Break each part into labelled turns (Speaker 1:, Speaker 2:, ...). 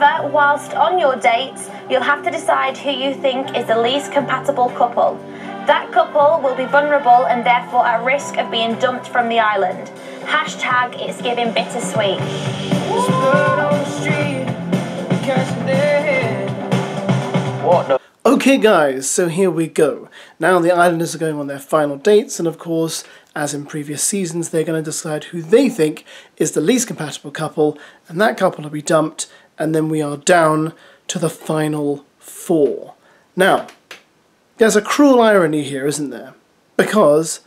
Speaker 1: However, whilst on your dates, you'll have to decide who you think is the least compatible couple. That couple will be vulnerable and therefore at risk of being dumped from the island. Hashtag it's giving bittersweet.
Speaker 2: What the?
Speaker 3: Okay guys, so here we go. Now the islanders are going on their final dates, and of course, as in previous seasons, they're going to decide who they think is the least compatible couple, and that couple will be dumped, and then we are down to the final 4. Now, there's a cruel irony here, isn't there? Because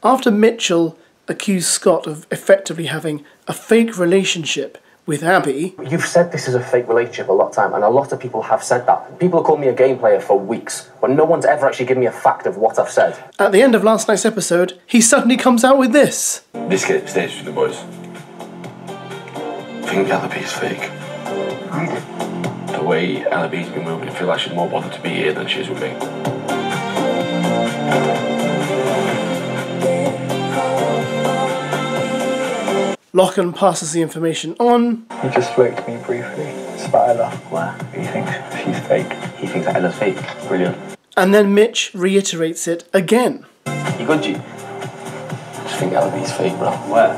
Speaker 3: after Mitchell accused Scott of effectively having a fake relationship with Abby...
Speaker 2: You've said this is a fake relationship a lot of time, and a lot of people have said that. People have called me a game player for weeks, but no one's ever actually given me a fact of what I've said.
Speaker 3: At the end of last night's episode, he suddenly comes out with this.
Speaker 4: This gets staged with the boys. I think Ellaby's fake.
Speaker 2: Really?
Speaker 4: The way Ellaby's been moving, I feel like she's more bothered to be here than she is with me.
Speaker 3: Lochan passes the information on.
Speaker 5: He just spoke to me briefly. It's about Ella.
Speaker 2: Where?
Speaker 5: He thinks she's fake.
Speaker 2: He thinks that Ella's fake. Brilliant.
Speaker 3: And then Mitch reiterates it again.
Speaker 2: You good, G?
Speaker 4: I just think Ellaby's fake, bro.
Speaker 2: Where?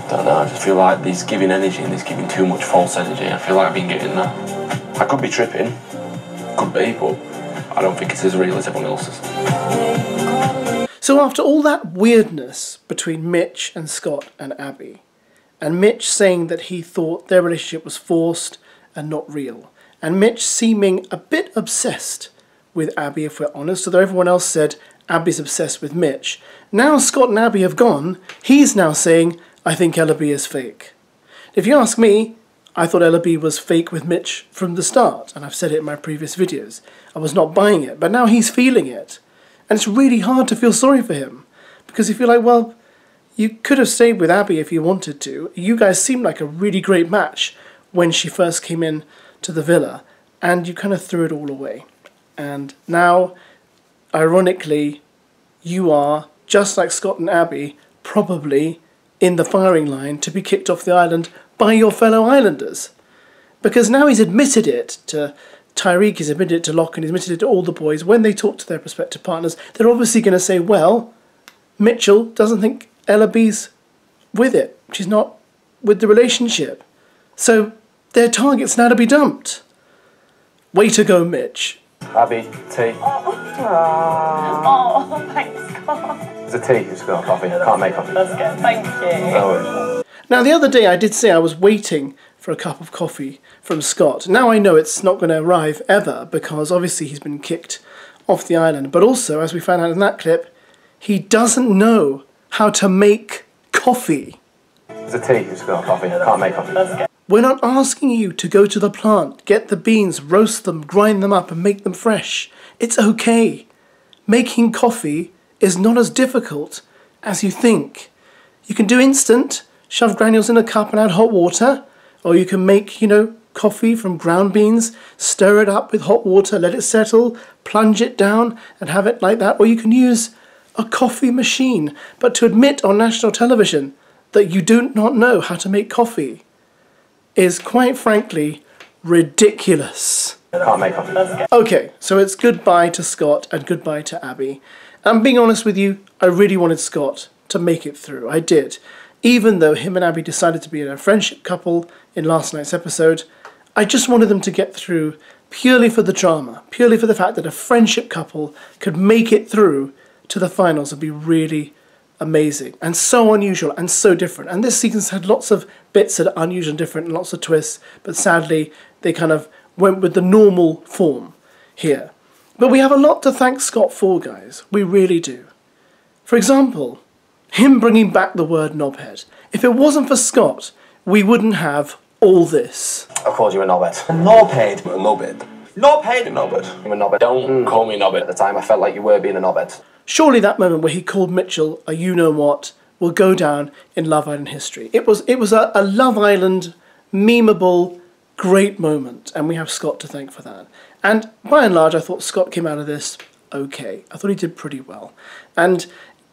Speaker 4: Don't know, I just feel like he's giving energy and he's giving too much false energy. I feel like I've been getting that. I could be tripping, could be, but I don't think it's as real as everyone else's.
Speaker 3: So after all that weirdness between Mitch and Scott and Abby, and Mitch saying that he thought their relationship was forced and not real, and Mitch seeming a bit obsessed with Abby, if we're honest, although everyone else said Abby's obsessed with Mitch. Now Scott and Abby have gone, he's now saying, I think Ellaby is fake. If you ask me, I thought Ellaby was fake with Mitch from the start, and I've said it in my previous videos. I was not buying it, but now he's feeling it. And it's really hard to feel sorry for him, because you feel like, well, you could have stayed with Abby if you wanted to. You guys seemed like a really great match when she first came in to the villa, and you kind of threw it all away. And now, ironically, you are, just like Scott and Abby, probably in the firing line to be kicked off the island by your fellow islanders. Because now he's admitted it to Tyreek, he's admitted it to Lochan, he's admitted it to all the boys. When they talk to their prospective partners, they're obviously going to say, well, Mitchell doesn't think Ellaby's with it. She's not with the relationship. So their target's now to be dumped. Way to go, Mitch.
Speaker 2: Abby, tea.
Speaker 1: Oh, thanks, Scott.
Speaker 2: There's a tea, it's got coffee. Can't make coffee.
Speaker 1: That's good, thank you.
Speaker 2: No worries.
Speaker 3: Now, the other day I did say I was waiting for a cup of coffee from Scott. Now I know it's not going to arrive ever, because obviously he's been kicked off the island. But also, as we found out in that clip, he doesn't know how to make coffee.
Speaker 2: There's a tea, it's got coffee. Can't make coffee.
Speaker 1: That's good.
Speaker 3: We're not asking you to go to the plant, get the beans, roast them, grind them up and make them fresh. It's okay. Making coffee is not as difficult as you think. You can do instant, shove granules in a cup and add hot water, or you can make, coffee from ground beans, stir it up with hot water, let it settle, plunge it down and have it like that, or you can use a coffee machine. But to admit on national television that you do not know how to make coffee is, quite frankly, ridiculous.
Speaker 2: Can't make coffee.
Speaker 3: Okay, so it's goodbye to Scott and goodbye to Abby. And being honest with you, I really wanted Scott to make it through. I did. Even though him and Abby decided to be a friendship couple in last night's episode, I just wanted them to get through purely for the drama, purely for the fact that a friendship couple could make it through to the finals and be really amazing and so unusual and so different. And this season's had lots of bits that are unusual and different and lots of twists, but sadly they kind of went with the normal form here. But we have a lot to thank Scott for, guys. We really do. For example, him bringing back the word knobhead. If it wasn't for Scott, we wouldn't have all this.
Speaker 2: Of course you're a knobhead.
Speaker 5: A knobhead.
Speaker 4: A knobhead.
Speaker 5: Knobhead.
Speaker 4: A knobhead.
Speaker 2: You're a knobhead.
Speaker 4: Don't call me a knobhead.
Speaker 2: At the time I felt like you were being a knobhead.
Speaker 3: Surely that moment where he called Mitchell a you-know-what will go down in Love Island history. It was a Love Island memeable, great moment, and we have Scott to thank for that. And by and large, I thought Scott came out of this okay. I thought he did pretty well. And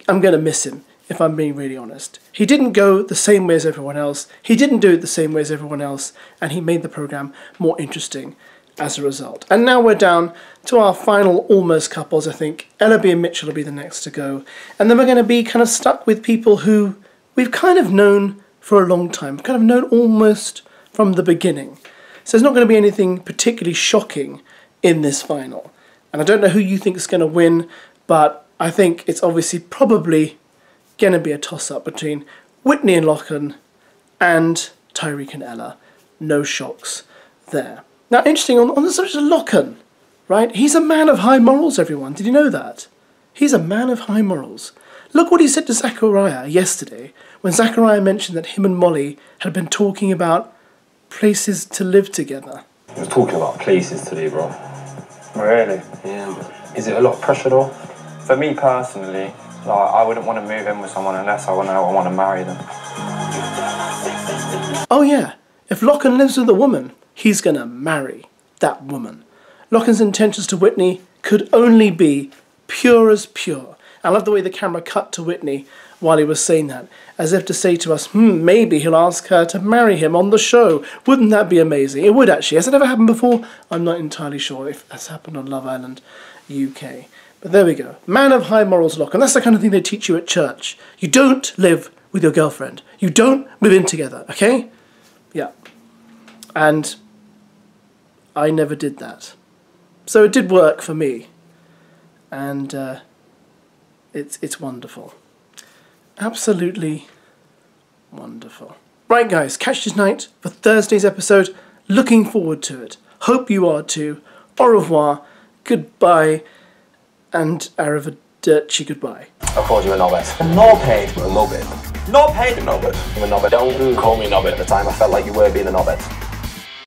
Speaker 3: I'm going to miss him if I'm being really honest. He didn't go the same way as everyone else, he didn't do it the same way as everyone else, and he made the programme more interesting as a result. And now we're down to our final almost couples, I think. Ellaby and Mitchell will be the next to go. And then we're going to be kind of stuck with people who we've kind of known for a long time, kind of known almost from the beginning. So there's not going to be anything particularly shocking in this final. And I don't know who you think is going to win, but I think it's obviously probably going to be a toss-up between Whitney and Lochan and Tyreek and Ella. No shocks there. Now, interesting, on the subject of Lochan, right? He's a man of high morals, everyone. Did you know that? He's a man of high morals. Look what he said to Zachariah yesterday when Zachariah mentioned that him and Molly had been talking about places to live together.
Speaker 4: He was talking about places today, bro.
Speaker 5: Really?
Speaker 4: Yeah. Is it a lot of pressure, though?
Speaker 5: For me personally, like, I wouldn't want to move in with someone unless I want to marry them.
Speaker 3: Oh yeah, if Lochan lives with a woman, he's going to marry that woman. Lochan's intentions to Whitney could only be pure as pure. I love the way the camera cut to Whitney while he was saying that, as if to say to us, maybe he'll ask her to marry him on the show. Wouldn't that be amazing? It would actually. Has it ever happened before? I'm not entirely sure if that's happened on Love Island UK. But there we go. Man of high morals, Lochan. That's the kind of thing they teach you at church. You don't live with your girlfriend. You don't move in together, okay? Yeah. And I never did that. So it did work for me. And it's wonderful. Absolutely wonderful. Right, guys, catch you tonight for Thursday's episode. Looking forward to it. Hope you are too. Au revoir. Goodbye. And arrivederci goodbye.
Speaker 2: I called you a knobhead.
Speaker 5: A knobhead?
Speaker 2: A knobhead.
Speaker 5: Knobhead?
Speaker 2: I'm a knobhead. Don't call me a knobhead at the time. I felt like you were being a knobhead.